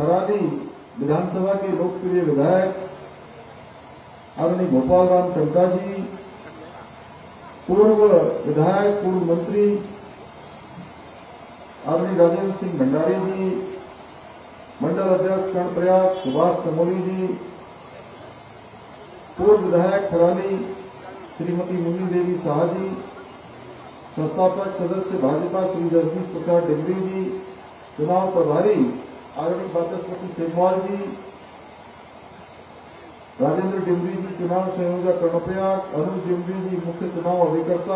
थराली विधानसभा के लोकप्रिय विधायक आदरणीय गोपाल राम चड्ढा जी, पूर्व विधायक पूर्व मंत्री आदरणीय राजेंद्र सिंह भंडारी जी, मंडल अध्यक्ष कर्णप्रयाग सुभाष चमोली जी, पूर्व विधायक थराली श्रीमती मुन्नी देवी शाह जी, संस्थापक सदस्य भाजपा श्री जगदीश प्रसाद डिमरी जी, चुनाव प्रभारी आदरणीय वाचस्पति सेमवाल जी, राजेंद्र डिमरी जी चुनाव संयोजक कर्णप्रयाग, अनुज डिमरी जी मुख्य चुनाव अभिकर्ता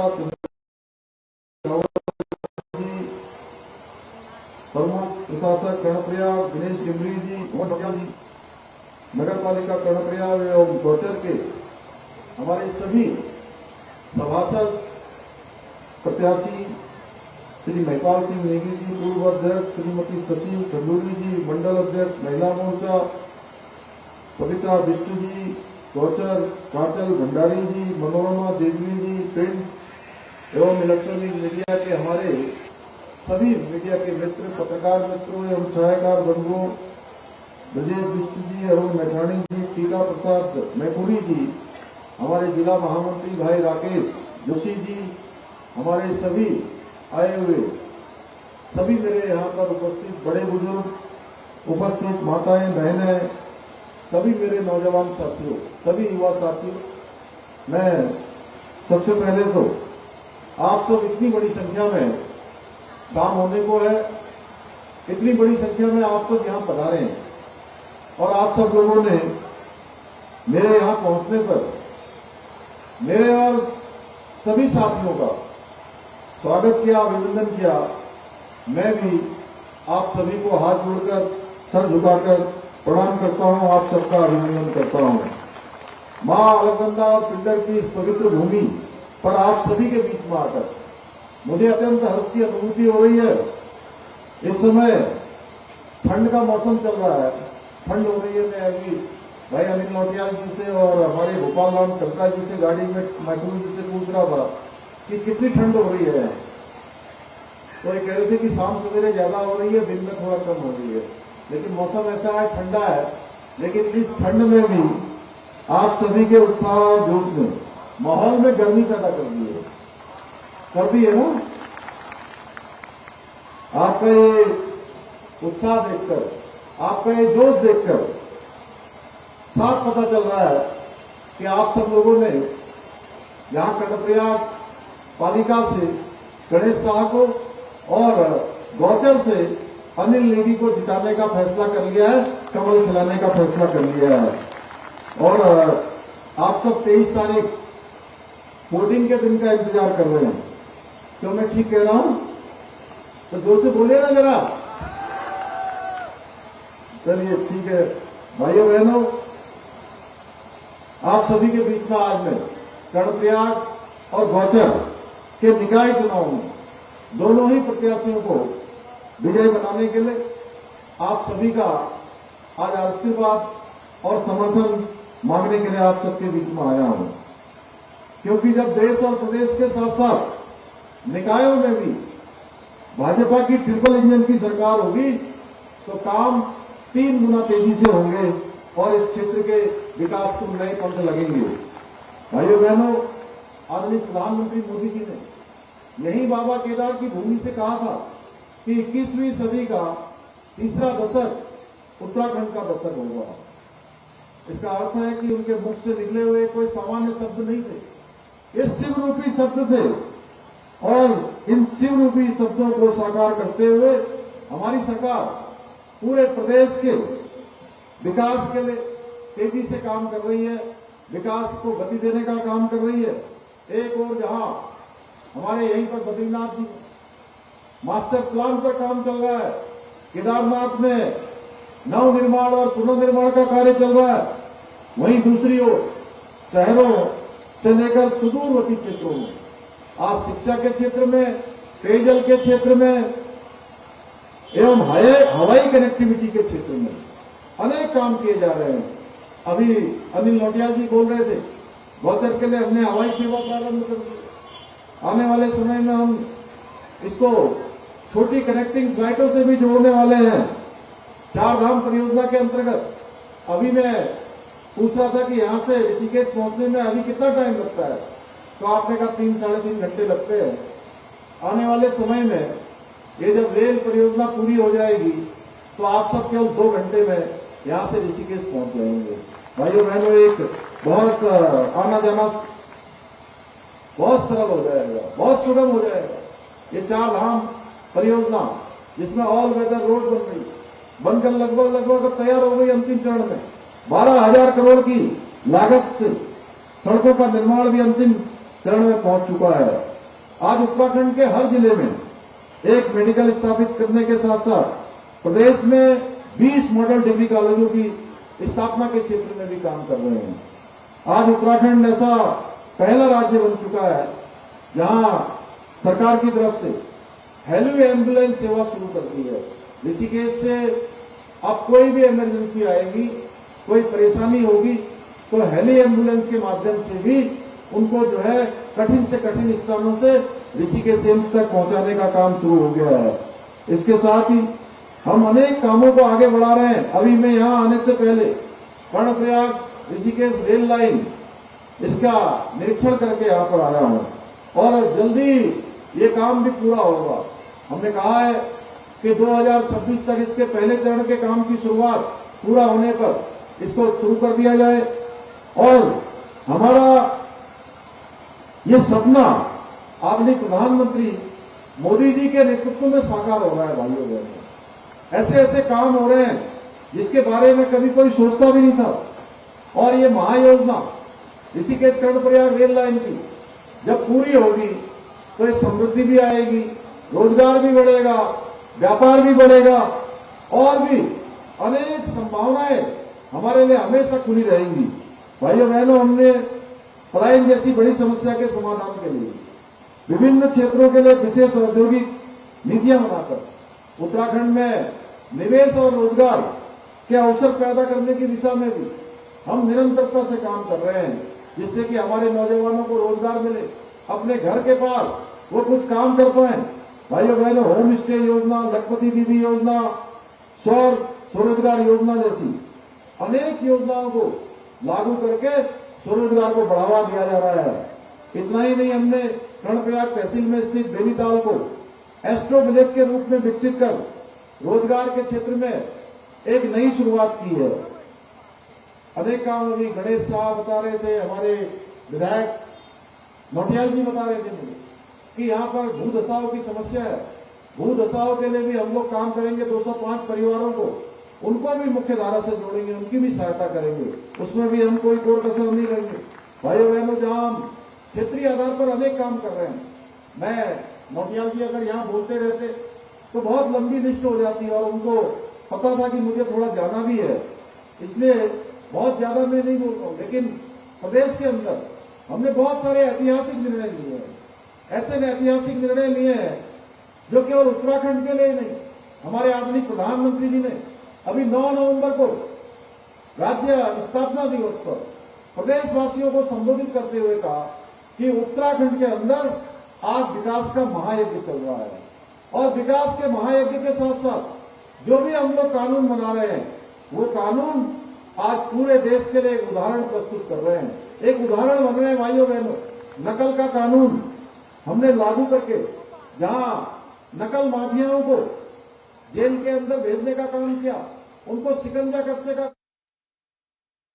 प्रमुख प्रशासक कर्णप्रयाग दिनेश डिमरी जी, जी नगर पालिका कर्णप्रयाग एवं गौचर के हमारे सभी सभासद प्रत्याशी श्री महिपाल सिंह नेगी जी, पूर्व अध्यक्ष श्रीमती शशि खंडूरी जी, मंडल अध्यक्ष महिला मोर्चा पवित्रा बिष्टू जी, गौचर कांचल भंडारी जी, मनोरमा देवी जी, प्रिंट एवं इलेक्ट्रॉनिक मीडिया के हमारे सभी मीडिया के मित्र, पत्रकार मित्रों एवं छायाकार बंधुओं, ब्रजेश बिष्टू जी, अरुण मैठाणी जी, टीका प्रसाद मैपुरी जी, हमारे जिला महामंत्री भाई राकेश जोशी जी, हमारे सभी आए हुए सभी मेरे यहाँ पर उपस्थित बड़े बुजुर्ग, उपस्थित माताएं बहनें, सभी मेरे नौजवान साथियों, सभी युवा साथियों, मैं सबसे पहले तो आप सब इतनी बड़ी संख्या में शाम होने को है, इतनी बड़ी संख्या में आप सब यहां पधारे हैं और आप सब लोगों ने मेरे यहां पहुंचने पर मेरे और सभी साथियों का स्वागत किया, अभिनंदन किया। मैं भी आप सभी को हाथ जोड़कर सर झुकाकर प्रणाम करता हूं, आप सबका अभिनंदन करता हूं। मां अलकनंदा और पिंडर की इस पवित्र भूमि पर आप सभी के बीच में आकर मुझे अत्यंत हर्ष की अनुभूति हो रही है। इस समय ठंड का मौसम चल रहा है, ठंड हो रही है। मैं अभी भाई अनिल नौटियाल जी से और हमारे गोपाल राम चड्ढा जी से गाड़ी में मैथुर जी से पूछ रहा था कि कितनी ठंड हो रही है, तो ये कह रहे थे कि शाम सवेरे ज्यादा हो रही है, दिन में थोड़ा कम हो रही है, लेकिन मौसम ऐसा है, ठंडा है। लेकिन इस ठंड में भी आप सभी के उत्साह और जोश ने माहौल में गर्मी पैदा कर दी है ना। आपका ये उत्साह देखकर, आपका ये जोश देखकर साफ पता चल रहा है कि आप सब लोगों ने यहां कर्णप्रयाग पालिका से गणेश शाह को और गौचर से अनिल नेगी को जिताने का फैसला कर लिया है, कमल खिलाने का फैसला कर लिया है। और आप सब 23 तारीख वोटिंग के दिन का इंतजार कर रहे हैं। क्यों मैं ठीक कह रहा हूं? तो जोर से बोलिए ना जरा। चलिए ठीक है भाइयों बहनों, आप सभी के बीच में आज मैं कर्णप्रयाग और गौचर के निकाय चुनाव में दोनों ही प्रत्याशियों को विजय बनाने के लिए आप सभी का आज आशीर्वाद और समर्थन मांगने के लिए आप सबके बीच में आया हूं। क्योंकि जब देश और प्रदेश के साथ साथ निकायों में भी भाजपा की ट्रिपल इंजन की सरकार होगी तो काम 3 गुना तेजी से होंगे और इस क्षेत्र के विकास को नए पंख लगेंगे। भाइयों बहनों, आदरणीय प्रधानमंत्री मोदी जी ने यही बाबा केदार की भूमि से कहा था कि 21वीं सदी का तीसरा दशक उत्तराखंड का दशक होगा। इसका अर्थ है कि उनके मुख से निकले हुए कोई सामान्य शब्द नहीं थे, ये शिव रूपी शब्द थे और इन शिव रूपी शब्दों को साकार करते हुए हमारी सरकार पूरे प्रदेश के विकास के लिए तेजी से काम कर रही है, विकास को गति देने का काम कर रही है। एक और जहां हमारे यहीं पर बद्रीनाथ जी मास्टर प्लान पर काम चल रहा है, केदारनाथ में नव निर्माण और पुनर्निर्माण का कार्य चल रहा है, वहीं दूसरी ओर शहरों से लेकर सुदूरवर्ती क्षेत्रों में आज शिक्षा के क्षेत्र में, पेयजल के क्षेत्र में एवं हवाई कनेक्टिविटी के क्षेत्र में अनेक काम किए जा रहे हैं। अभी अनिल नौटियाल जी बोल रहे थे, गौचर के लिए हमने हवाई सेवा प्रारंभ कर दी। आने वाले समय में हम इसको छोटी कनेक्टिंग फ्लाइटों से भी जोड़ने वाले हैं। चार धाम परियोजना के अंतर्गत अभी मैं पूछ रहा था कि यहां से ऋषिकेश पहुंचने में अभी कितना टाइम लगता है, तो आपने कहा 3-3.5 घंटे लगते हैं। आने वाले समय में ये जब रेल परियोजना पूरी हो जाएगी तो आप सब केवल 2 घंटे में यहां से ऋषिकेश पहुंच जाएंगे। भाइयों बहनों, एक बहुत आना जाना बहुत सरल हो जाएगा, बहुत सुगम हो जाएगा। ये चार धाम परियोजना जिसमें ऑल वेदर रोड बन रही, बनकर लगभग अब तैयार हो गई अंतिम चरण में। 12,000 करोड़ की लागत से सड़कों का निर्माण भी अंतिम चरण में पहुंच चुका है। आज उत्तराखंड के हर जिले में एक मेडिकल स्थापित करने के साथ साथ प्रदेश में 20 मॉडल डिग्री कॉलेजों की स्थापना के क्षेत्र में भी काम कर रहे हैं। आज उत्तराखंड ऐसा पहला राज्य बन चुका है जहां सरकार की तरफ से हेली एम्बुलेंस सेवा शुरू कर दी है। ऋषिकेश से अब कोई भी इमरजेंसी आएगी, कोई परेशानी होगी, तो हेली एम्बुलेंस के माध्यम से भी उनको जो है कठिन से कठिन स्थानों से ऋषिकेश एम्स तक पहुंचाने का काम शुरू हो गया है। इसके साथ ही हम अनेक कामों को आगे बढ़ा रहे हैं। अभी मैं यहां आने से पहले कर्णप्रयाग ऋषिकेश रेल लाइन इसका निरीक्षण करके यहां पर आया हूं और जल्दी ये काम भी पूरा होगा। हमने कहा है कि 2026 तक इसके पहले चरण के काम की शुरुआत पूरा होने पर इसको शुरू कर दिया जाए और हमारा ये सपना आपने प्रधानमंत्री मोदी जी के नेतृत्व में साकार हो रहा है। भाइयों बहनों, ऐसे ऐसे काम हो रहे हैं जिसके बारे में कभी कोई सोचता भी नहीं था। और ये महायोजना ऋषिकेश कर्णप्रयाग रेल लाइन की जब पूरी होगी तो ये समृद्धि भी आएगी, रोजगार भी बढ़ेगा, व्यापार भी बढ़ेगा और भी अनेक संभावनाएं हमारे लिए हमेशा खुली रहेंगी। भाइयों बहनों, हमने पलायन जैसी बड़ी समस्या के समाधान के लिए विभिन्न क्षेत्रों के लिए विशेष औद्योगिक नीतियां बनाकर उत्तराखंड में निवेश और रोजगार के अवसर पैदा करने की दिशा में भी हम निरंतरता से काम कर रहे हैं, जिससे कि हमारे नौजवानों को रोजगार मिले, अपने घर के पास वो कुछ काम कर पाए। भाइयों बहनों, होम स्टे योजना, लखपति दीदी योजना, सौर स्वरोजगार योजना जैसी अनेक योजनाओं को लागू करके स्वरोजगार को बढ़ावा दिया जा रहा है। इतना ही नहीं, हमने कर्णप्रयाग तहसील में स्थित बेनीताल को एस्ट्रो विलेज के रूप में विकसित कर रोजगार के क्षेत्र में एक नई शुरुआत की है। अनेक काम अभी गणेश साहब बता रहे थे, हमारे विधायक नौटियाल जी बता रहे थे मुझे कि यहां पर भूदशाओं की समस्या है। भूदशाओं के लिए भी हम लोग काम करेंगे। 205 परिवारों को उनको भी मुख्य धारा से जोड़ेंगे, उनकी भी सहायता करेंगे, उसमें भी हम कोई कोर कसर नहीं लेंगे। भाइयों बहनों, जहां हम क्षेत्रीय आधार पर अनेक काम कर रहे हैं, मैं नौटियाल जी अगर यहां बोलते रहते तो बहुत लंबी लिस्ट हो जाती और उनको पता था कि मुझे थोड़ा जाना भी है, इसलिए बहुत ज्यादा मैं नहीं बोल रहा हूं। लेकिन प्रदेश के अंदर हमने बहुत सारे ऐतिहासिक निर्णय लिए हैं, ऐसे ऐतिहासिक निर्णय लिए हैं जो केवल उत्तराखंड के लिए नहीं, हमारे आदरणीय प्रधानमंत्री जी ने अभी 9 नवंबर को राज्य स्थापना दिवस पर प्रदेशवासियों को संबोधित करते हुए कहा कि उत्तराखंड के अंदर आज विकास का महायज्ञ चल रहा है और विकास के महायज्ञ के साथ साथ जो भी हम लोग कानून बना रहे हैं वो कानून आज पूरे देश के लिए एक उदाहरण प्रस्तुत कर रहे हैं, एक उदाहरण बन रहे हैं। भाइयों बहनों, नकल का कानून हमने लागू करके जहां नकल माफियाओं को जेल के अंदर भेजने का काम किया, उनको शिकंजा कसने का